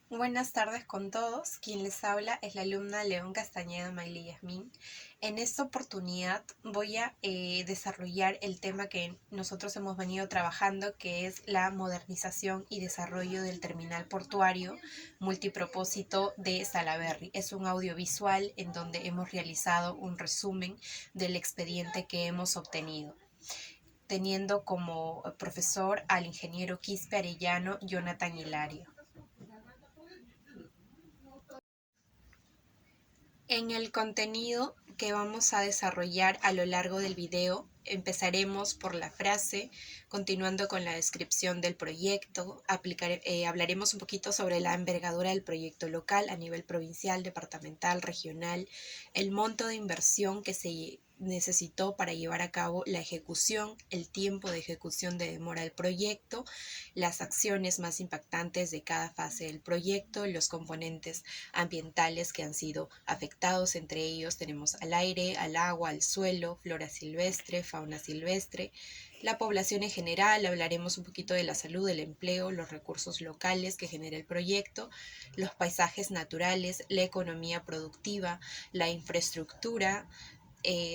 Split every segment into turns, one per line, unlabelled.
Buenas tardes con todos. Quien les habla es la alumna León Castañeda Maile Yasmín. En esta oportunidad voy a desarrollar el tema que nosotros hemos venido trabajando, que es la modernización y desarrollo del terminal portuario multipropósito de Salaberry. Es un audiovisual en donde hemos realizado un resumen del expediente que hemos obtenido, teniendo como profesor al ingeniero Quispe Arellano Jonathan Hilario. En el contenido que vamos a desarrollar a lo largo del video, empezaremos por la frase, continuando con la descripción del proyecto, hablaremos un poquito sobre la envergadura del proyecto local a nivel provincial, departamental, regional, el monto de inversión que se necesitó para llevar a cabo la ejecución, el tiempo de ejecución de demora del proyecto, las acciones más impactantes de cada fase del proyecto, los componentes ambientales que han sido afectados. Entre ellos tenemos al aire, al agua, al suelo, flora silvestre, fauna silvestre, la población en general. Hablaremos un poquito de la salud, del empleo, los recursos locales que genera el proyecto, los paisajes naturales, la economía productiva, la infraestructura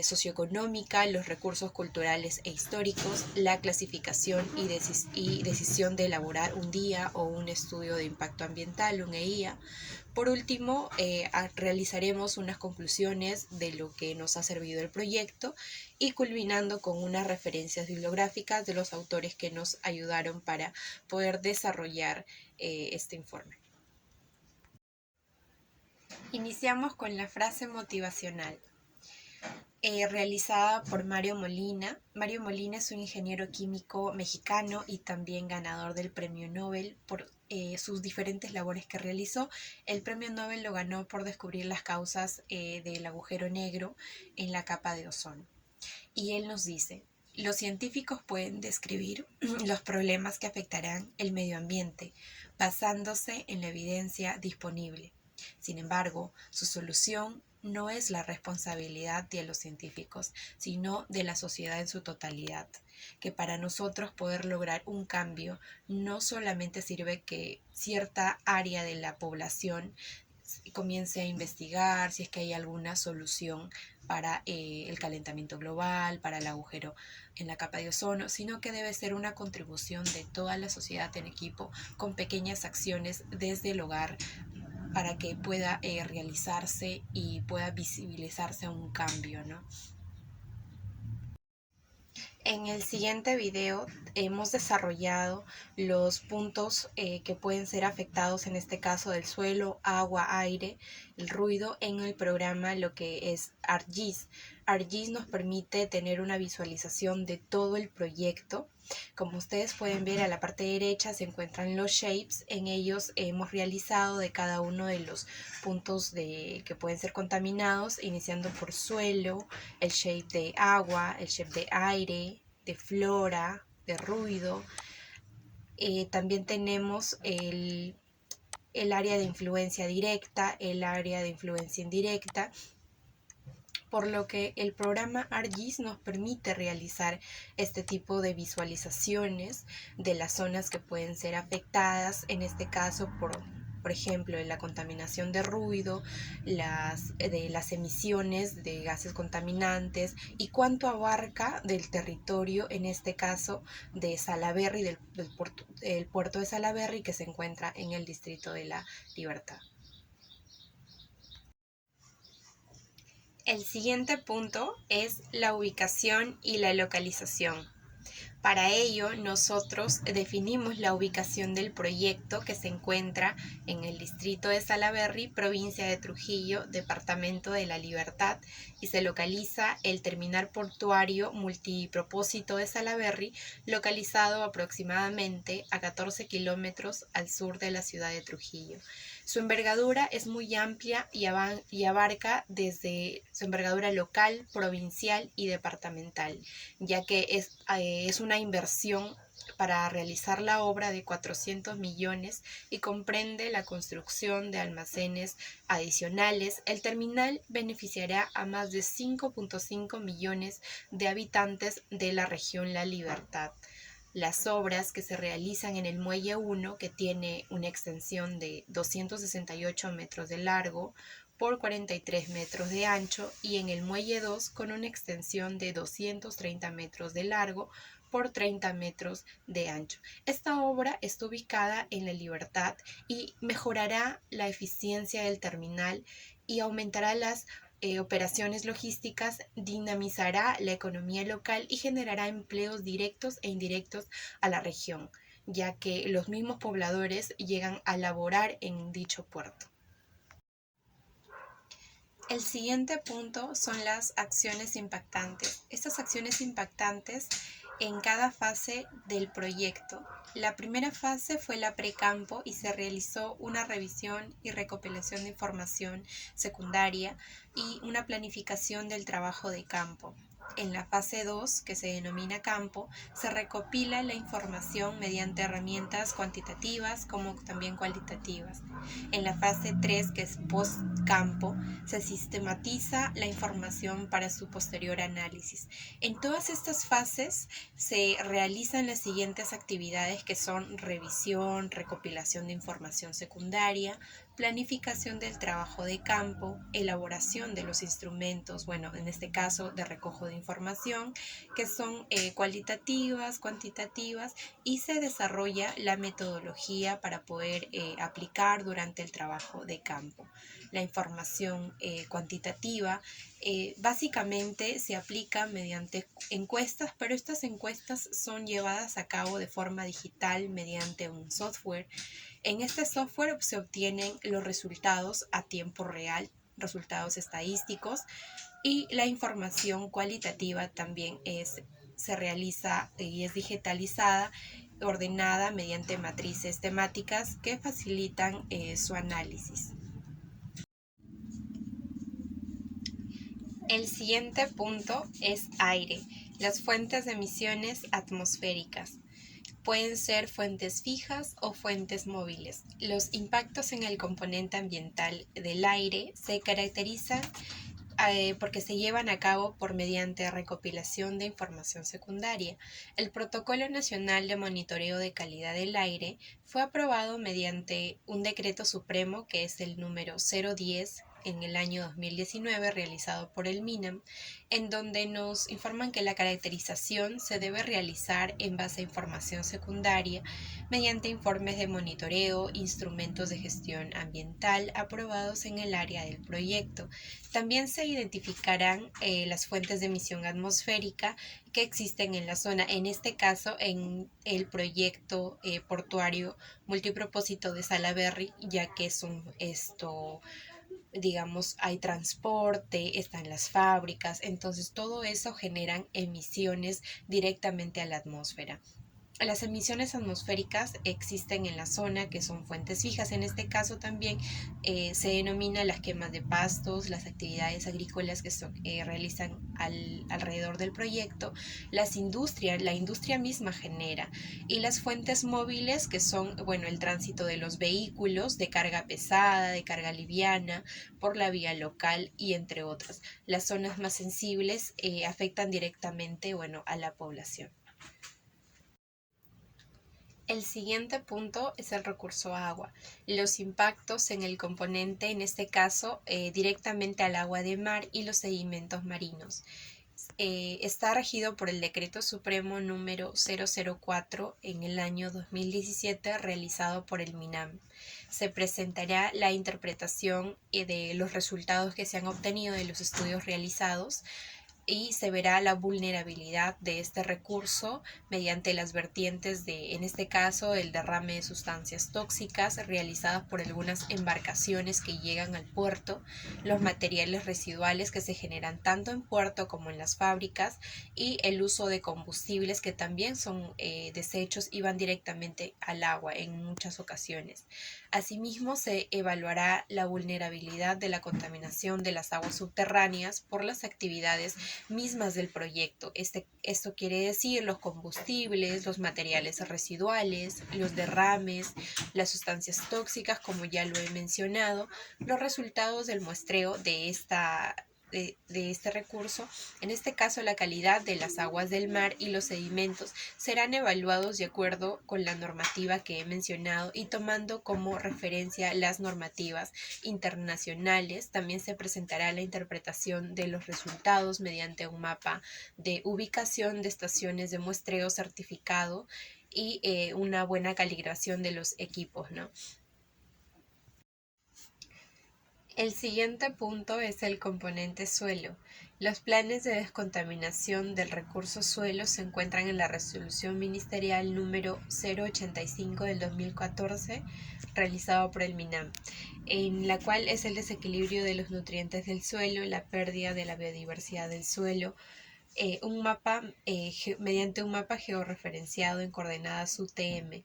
socioeconómica, los recursos culturales e históricos, la clasificación y decisión de elaborar un día o un estudio de impacto ambiental, un EIA. Por último, realizaremos unas conclusiones de lo que nos ha servido el proyecto y culminando con unas referencias bibliográficas de los autores que nos ayudaron para poder desarrollar este informe. Iniciamos con la frase motivacional. Realizada por Mario Molina. Mario Molina es un ingeniero químico mexicano y también ganador del Premio Nobel por sus diferentes labores que realizó. El Premio Nobel lo ganó por descubrir las causas del agujero negro en la capa de ozono. Y él nos dice: los científicos pueden describir los problemas que afectarán el medio ambiente basándose en la evidencia disponible. Sin embargo, su solución no es la responsabilidad de los científicos, sino de la sociedad en su totalidad, que para nosotros poder lograr un cambio no solamente sirve que cierta área de la población comience a investigar si es que hay alguna solución para el calentamiento global, para el agujero en la capa de ozono, sino que debe ser una contribución de toda la sociedad en equipo con pequeñas acciones desde el hogar para que pueda realizarse y pueda visibilizarse un cambio, ¿no? En el siguiente video hemos desarrollado los puntos que pueden ser afectados, en este caso del suelo, agua, aire, el ruido, en el programa lo que es ArcGIS. ArcGIS nos permite tener una visualización de todo el proyecto. Como ustedes pueden ver, a la parte derecha se encuentran los shapes. En ellos hemos realizado de cada uno de los puntos que pueden ser contaminados, iniciando por suelo, el shape de agua, el shape de aire, de flora, de ruido. También tenemos el área de influencia directa, el área de influencia indirecta, por lo que el programa ArcGIS nos permite realizar este tipo de visualizaciones de las zonas que pueden ser afectadas, en este caso por ejemplo, la contaminación de ruido, de las emisiones de gases contaminantes y cuánto abarca del territorio, en este caso de Salaberry, del puerto de Salaberry, que se encuentra en el distrito de La Libertad. El siguiente punto es la ubicación y la localización. Para ello, nosotros definimos la ubicación del proyecto, que se encuentra en el distrito de Salaberry, provincia de Trujillo, departamento de La Libertad, y se localiza el terminal portuario multipropósito de Salaberry, localizado aproximadamente a 14 kilómetros al sur de la ciudad de Trujillo. Su envergadura es muy amplia y abarca desde su envergadura local, provincial y departamental, ya que es una inversión para realizar la obra de 400 millones y comprende la construcción de almacenes adicionales. El terminal beneficiará a más de 5.5 millones de habitantes de la región La Libertad. las obras que se realizan en el muelle 1, que tiene una extensión de 268 metros de largo por 43 metros de ancho, y en el muelle 2 con una extensión de 230 metros de largo por 30 metros de ancho. Esta obra está ubicada en La Libertad y mejorará la eficiencia del terminal y aumentará las operaciones logísticas, dinamizará la economía local y generará empleos directos e indirectos a la región, ya que los mismos pobladores llegan a laborar en dicho puerto. El siguiente punto son las acciones impactantes. Estas acciones impactantes en cada fase del proyecto. La primera fase fue la precampo y se realizó una revisión y recopilación de información secundaria y una planificación del trabajo de campo. En la fase 2, que se denomina campo, se recopila la información mediante herramientas cuantitativas como también cualitativas. En la fase 3, que es post-campo, se sistematiza la información para su posterior análisis. En todas estas fases se realizan las siguientes actividades, que son revisión, recopilación de información secundaria, planificación del trabajo de campo, elaboración de los instrumentos, bueno, en este caso de recojo de información, que son cualitativas, cuantitativas, y se desarrolla la metodología para poder aplicar durante el trabajo de campo. La información cuantitativa básicamente se aplica mediante encuestas, pero estas encuestas son llevadas a cabo de forma digital mediante un software. En este software se obtienen los resultados a tiempo real, resultados estadísticos, y la información cualitativa también se realiza y es digitalizada, ordenada mediante matrices temáticas que facilitan su análisis. El siguiente punto es aire, las fuentes de emisiones atmosféricas. Pueden ser fuentes fijas o fuentes móviles. Los impactos en el componente ambiental del aire se caracterizan porque se llevan a cabo por mediante recopilación de información secundaria. El Protocolo Nacional de Monitoreo de Calidad del Aire fue aprobado mediante un decreto supremo, que es el número 010 en el año 2019, realizado por el MINAM, en donde nos informan que la caracterización se debe realizar en base a información secundaria mediante informes de monitoreo, instrumentos de gestión ambiental aprobados en el área del proyecto. También se identificarán las fuentes de emisión atmosférica que existen en la zona, en este caso en el proyecto portuario multipropósito de Salaberry, ya que es digamos, hay transporte, están las fábricas, entonces todo eso generan emisiones directamente a la atmósfera. Las emisiones atmosféricas existen en la zona, que son fuentes fijas. En este caso también se denomina las quemas de pastos, las actividades agrícolas que realizan alrededor del proyecto, la industria misma genera, y las fuentes móviles, que son, bueno, el tránsito de los vehículos de carga pesada, de carga liviana, por la vía local y entre otras. Las zonas más sensibles afectan directamente, bueno, a la población. El siguiente punto es el recurso agua. Los impactos en el componente, en este caso, directamente al agua de mar y los sedimentos marinos. Está regido por el Decreto Supremo número 004 en el año 2017, realizado por el MINAM. Se presentará la interpretación de los resultados que se han obtenido de los estudios realizados, y se verá la vulnerabilidad de este recurso mediante las vertientes de, en este caso, el derrame de sustancias tóxicas realizadas por algunas embarcaciones que llegan al puerto, los materiales residuales que se generan tanto en puerto como en las fábricas, y el uso de combustibles que también son desechos y van directamente al agua en muchas ocasiones. Asimismo, se evaluará la vulnerabilidad de la contaminación de las aguas subterráneas por las actividades mismas del proyecto. Esto quiere decir los combustibles, los materiales residuales, los derrames, las sustancias tóxicas, como ya lo he mencionado, los resultados del muestreo de de este recurso, en este caso la calidad de las aguas del mar y los sedimentos, serán evaluados de acuerdo con la normativa que he mencionado y tomando como referencia las normativas internacionales. También se presentará la interpretación de los resultados mediante un mapa de ubicación de estaciones de muestreo certificado y una buena calibración de los equipos, ¿no? El siguiente punto es el componente suelo. Los planes de descontaminación del recurso suelo se encuentran en la resolución ministerial número 085 del 2014, realizado por el MINAM, en la cual es el desequilibrio de los nutrientes del suelo, la pérdida de la biodiversidad del suelo, mediante un mapa georreferenciado en coordenadas UTM.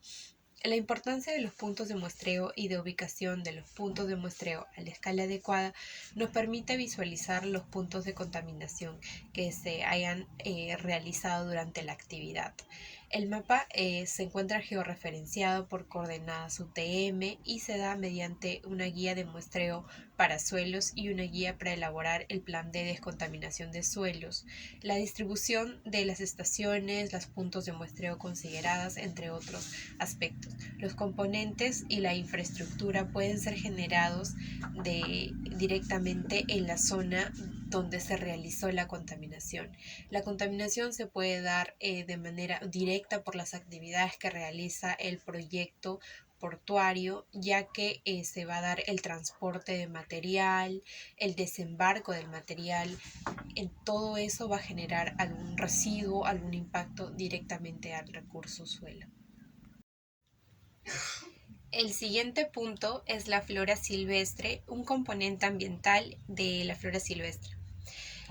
La importancia de los puntos de muestreo y de ubicación de los puntos de muestreo a la escala adecuada nos permite visualizar los puntos de contaminación que se hayan realizado durante la actividad. El mapa se encuentra georreferenciado por coordenadas UTM y se da mediante una guía de muestreo para suelos y una guía para elaborar el plan de descontaminación de suelos, la distribución de las estaciones, los puntos de muestreo consideradas, entre otros aspectos. Los componentes y la infraestructura pueden ser generados directamente en la zona donde se realizó la contaminación. La contaminación se puede dar de manera directa por las actividades que realiza el proyecto portuario, ya que se va a dar el transporte de material, el desembarco del material. En todo eso va a generar algún residuo, algún impacto directamente al recurso suelo. El siguiente punto es la flora silvestre, un componente ambiental de la flora silvestre.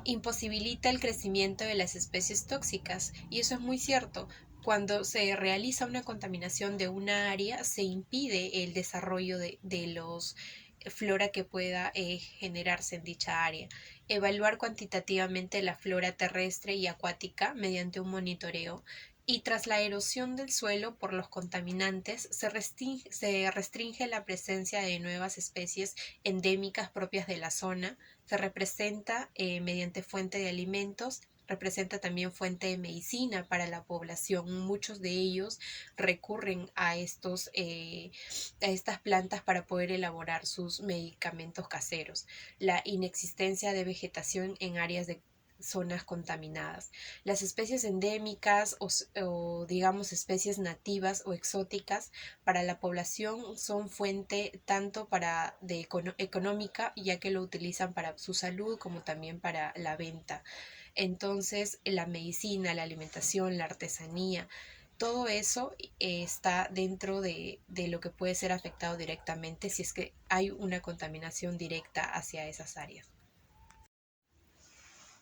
Imposibilita el crecimiento de las especies tóxicas, y eso es muy cierto. Cuando se realiza una contaminación de una área, se impide el desarrollo de los flora que pueda generarse en dicha área. Evaluar cuantitativamente la flora terrestre y acuática mediante un monitoreo. Y tras la erosión del suelo por los contaminantes, se restringe la presencia de nuevas especies endémicas propias de la zona. Se representa mediante fuente de alimentos, representa también fuente de medicina para la población. Muchos de ellos recurren a estas plantas para poder elaborar sus medicamentos caseros. La inexistencia de vegetación en áreas de zonas contaminadas. Las especies endémicas o digamos especies nativas o exóticas para la población son fuente tanto económica, ya que lo utilizan para su salud como también para la venta. Entonces la medicina, la alimentación, la artesanía, todo eso está dentro de lo que puede ser afectado directamente si es que hay una contaminación directa hacia esas áreas.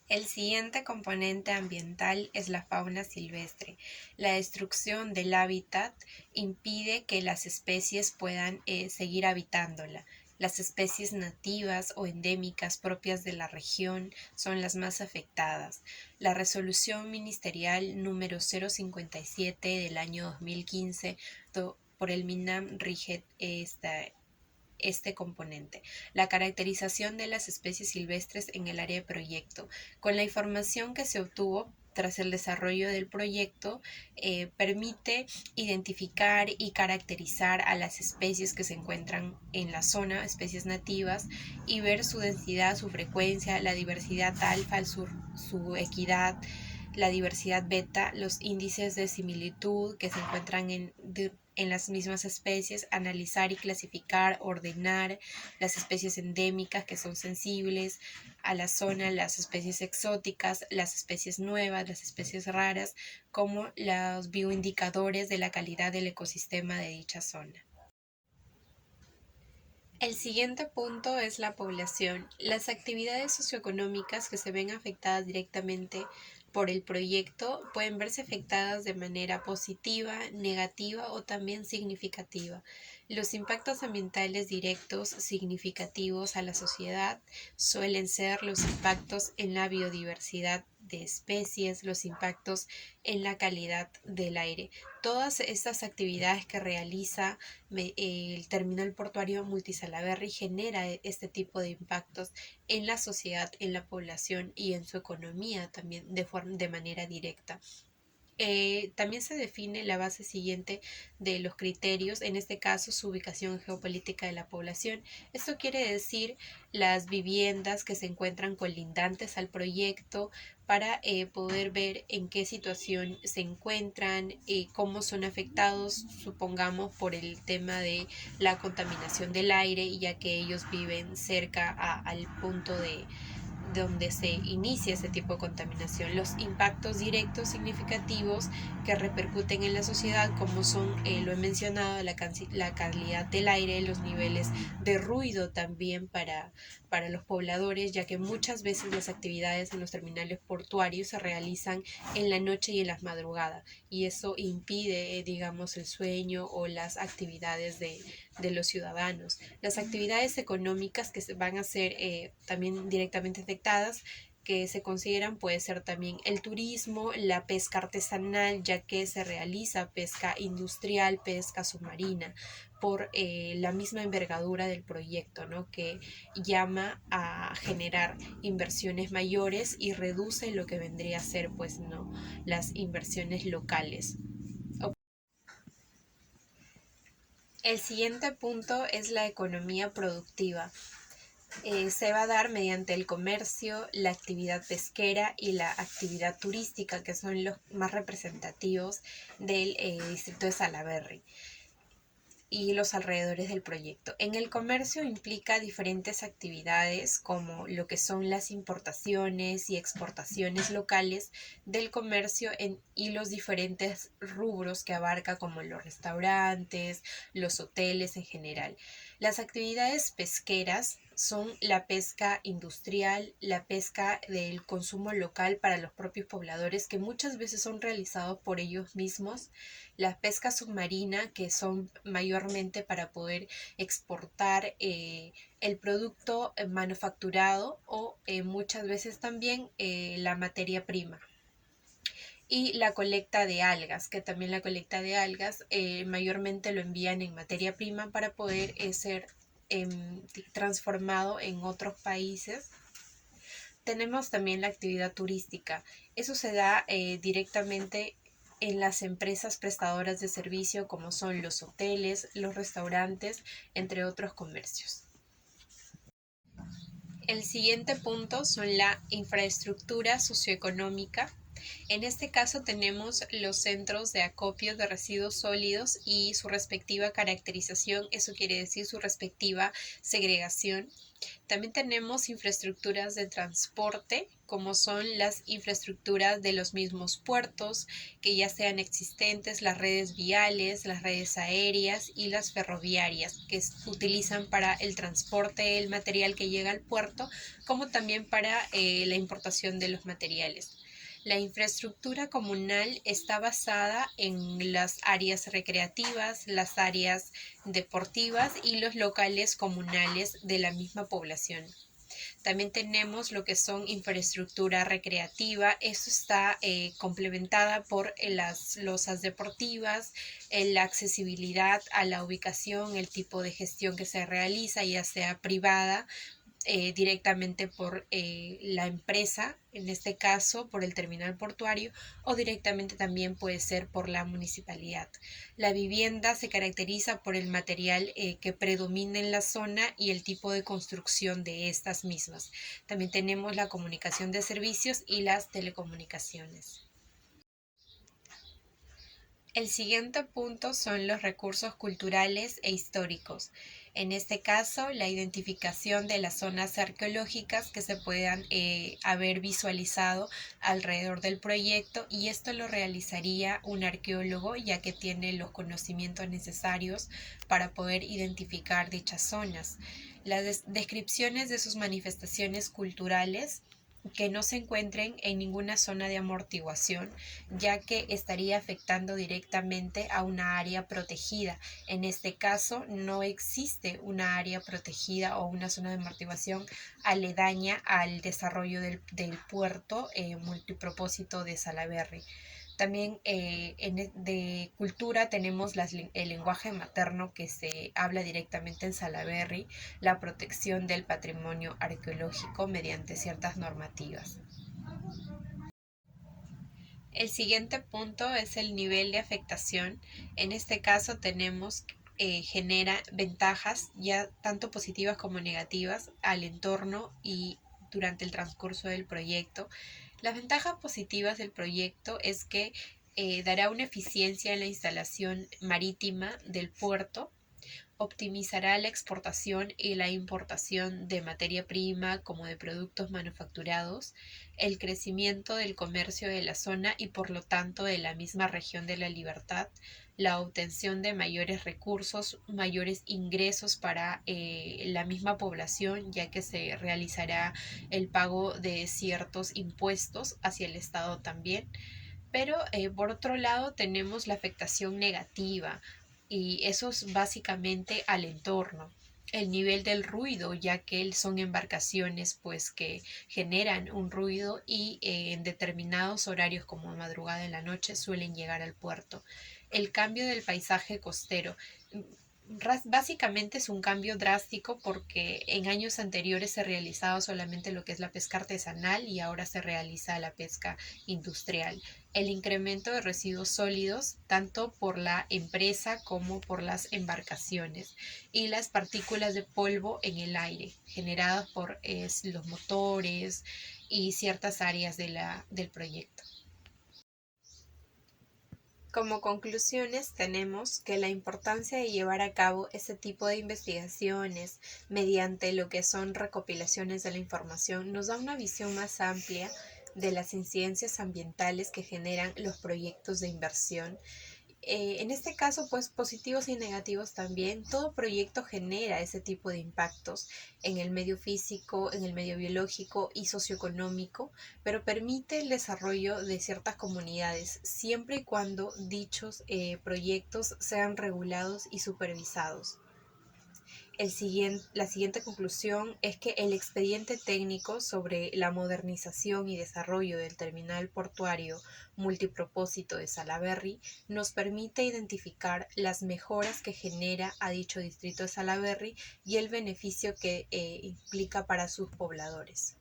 El siguiente componente ambiental es la fauna silvestre. La destrucción del hábitat impide que las especies puedan seguir habitándola. Las especies nativas o endémicas propias de la región son las más afectadas. La resolución ministerial número 057 del año 2015 por el MINAM rige este componente, la caracterización de las especies silvestres en el área de proyecto. Con la información que se obtuvo tras el desarrollo del proyecto, permite identificar y caracterizar a las especies que se encuentran en la zona, especies nativas, y ver su densidad, su frecuencia, la diversidad alfa, su equidad, la diversidad beta, los índices de similitud que se encuentran en las mismas especies, analizar y clasificar, ordenar las especies endémicas que son sensibles a la zona, las especies exóticas, las especies nuevas, las especies raras, como los bioindicadores de la calidad del ecosistema de dicha zona. El siguiente punto es la población. Las actividades socioeconómicas que se ven afectadas directamente por el proyecto pueden verse afectadas de manera positiva, negativa o también significativa. Los impactos ambientales directos significativos a la sociedad suelen ser los impactos en la biodiversidad de especies, los impactos en la calidad del aire. Todas estas actividades que realiza el terminal portuario Multisalaberry genera este tipo de impactos en la sociedad, en la población y en su economía también de manera directa. También se define la base siguiente de los criterios, en este caso su ubicación geopolítica de la población. Esto quiere decir las viviendas que se encuentran colindantes al proyecto para poder ver en qué situación se encuentran, cómo son afectados, supongamos, por el tema de la contaminación del aire, ya que ellos viven cerca al punto de donde se inicia ese tipo de contaminación, los impactos directos significativos que repercuten en la sociedad, como son, lo he mencionado, la calidad del aire, los niveles de ruido también para los pobladores, ya que muchas veces las actividades en los terminales portuarios se realizan en la noche y en las madrugadas, y eso impide, digamos, el sueño o las actividades de los ciudadanos. Las actividades económicas que se van a ser también directamente afectadas, que se consideran, puede ser también el turismo, la pesca artesanal, ya que se realiza pesca industrial, pesca submarina, por la misma envergadura del proyecto, ¿no? Que llama a generar inversiones mayores y reduce lo que vendría a ser, pues, ¿no?, las inversiones locales. El siguiente punto es la economía productiva. Se va a dar mediante el comercio, la actividad pesquera y la actividad turística, que son los más representativos del distrito de Salaberry y los alrededores del proyecto. En el comercio implica diferentes actividades como lo que son las importaciones y exportaciones locales del comercio y los diferentes rubros que abarca, como los restaurantes, los hoteles en general. Las actividades pesqueras son la pesca industrial, la pesca del consumo local para los propios pobladores, que muchas veces son realizados por ellos mismos, la pesca submarina, que son mayormente para poder exportar el producto manufacturado o muchas veces también la materia prima. Y la colecta de algas, que también la colecta de algas mayormente lo envían en materia prima para poder ser transformado en otros países. Tenemos también la actividad turística. Eso se da directamente en las empresas prestadoras de servicio, como son los hoteles, los restaurantes, entre otros comercios. El siguiente punto son la infraestructura socioeconómica. En este caso tenemos los centros de acopio de residuos sólidos y su respectiva caracterización, eso quiere decir su respectiva segregación. También tenemos infraestructuras de transporte, como son las infraestructuras de los mismos puertos, que ya sean existentes, las redes viales, las redes aéreas y las ferroviarias, que se utilizan para el transporte del material que llega al puerto, como también para la importación de los materiales. La infraestructura comunal está basada en las áreas recreativas, las áreas deportivas y los locales comunales de la misma población. También tenemos lo que son infraestructura recreativa. Esto está complementada por las losas deportivas, la accesibilidad a la ubicación, el tipo de gestión que se realiza, ya sea privada, directamente por la empresa, en este caso por el terminal portuario, o directamente también puede ser por la municipalidad. La vivienda se caracteriza por el material que predomina en la zona y el tipo de construcción de estas mismas. También tenemos la comunicación de servicios y las telecomunicaciones. El siguiente punto son los recursos culturales e históricos. En este caso, la identificación de las zonas arqueológicas que se puedan haber visualizado alrededor del proyecto, y esto lo realizaría un arqueólogo, ya que tiene los conocimientos necesarios para poder identificar dichas zonas. Las descripciones de sus manifestaciones culturales que no se encuentren en ninguna zona de amortiguación, ya que estaría afectando directamente a una área protegida. En este caso, no existe una área protegida o una zona de amortiguación aledaña al desarrollo del puerto multipropósito de Salaberry. También de cultura tenemos el lenguaje materno que se habla directamente en Salaberry, la protección del patrimonio arqueológico mediante ciertas normativas. El siguiente punto es el nivel de afectación. En este caso tenemos genera ventajas ya tanto positivas como negativas al entorno y durante el transcurso del proyecto. Las ventajas positivas del proyecto es que dará una eficiencia en la instalación marítima del puerto, optimizará la exportación y la importación de materia prima como de productos manufacturados, el crecimiento del comercio de la zona y por lo tanto de la misma región de la Libertad, la obtención de mayores recursos, mayores ingresos para la misma población, ya que se realizará el pago de ciertos impuestos hacia el Estado también. Pero por otro lado tenemos la afectación negativa y eso es básicamente al entorno. El nivel del ruido, ya que son embarcaciones pues que generan un ruido y en determinados horarios como madrugada en la noche suelen llegar al puerto. El cambio del paisaje costero. Básicamente es un cambio drástico porque en años anteriores se realizaba solamente lo que es la pesca artesanal y ahora se realiza la pesca industrial. El incremento de residuos sólidos tanto por la empresa como por las embarcaciones y las partículas de polvo en el aire generadas por los motores y ciertas áreas del proyecto. Como conclusiones tenemos que la importancia de llevar a cabo este tipo de investigaciones mediante lo que son recopilaciones de la información nos da una visión más amplia de las incidencias ambientales que generan los proyectos de inversión. En este caso, pues positivos y negativos también, todo proyecto genera ese tipo de impactos en el medio físico, en el medio biológico y socioeconómico, pero permite el desarrollo de ciertas comunidades siempre y cuando dichos proyectos sean regulados y supervisados. La siguiente conclusión es que el expediente técnico sobre la modernización y desarrollo del terminal portuario multipropósito de Salaberry nos permite identificar las mejoras que genera a dicho distrito de Salaberry y el beneficio que implica para sus pobladores.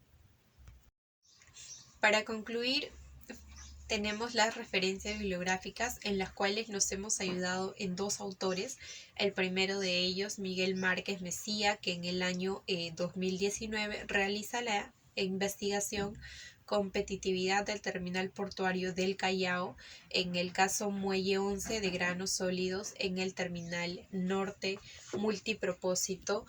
Para concluir, tenemos las referencias bibliográficas en las cuales nos hemos ayudado en dos autores. El primero de ellos, Miguel Márquez Mesía, que en el año 2019 realiza la investigación competitividad del terminal portuario del Callao, en el caso Muelle 11 de granos sólidos en el terminal norte multipropósito,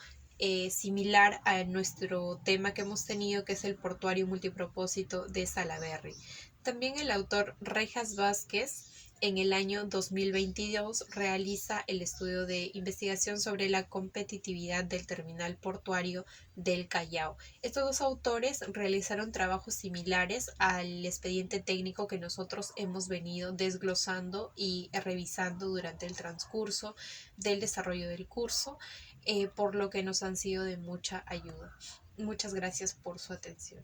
similar a nuestro tema que hemos tenido, que es el portuario multipropósito de Salaberry. También el autor Rejas Vázquez en el año 2022 realiza el estudio de investigación sobre la competitividad del terminal portuario del Callao. Estos dos autores realizaron trabajos similares al expediente técnico que nosotros hemos venido desglosando y revisando durante el transcurso del desarrollo del curso, por lo que nos han sido de mucha ayuda. Muchas gracias por su atención.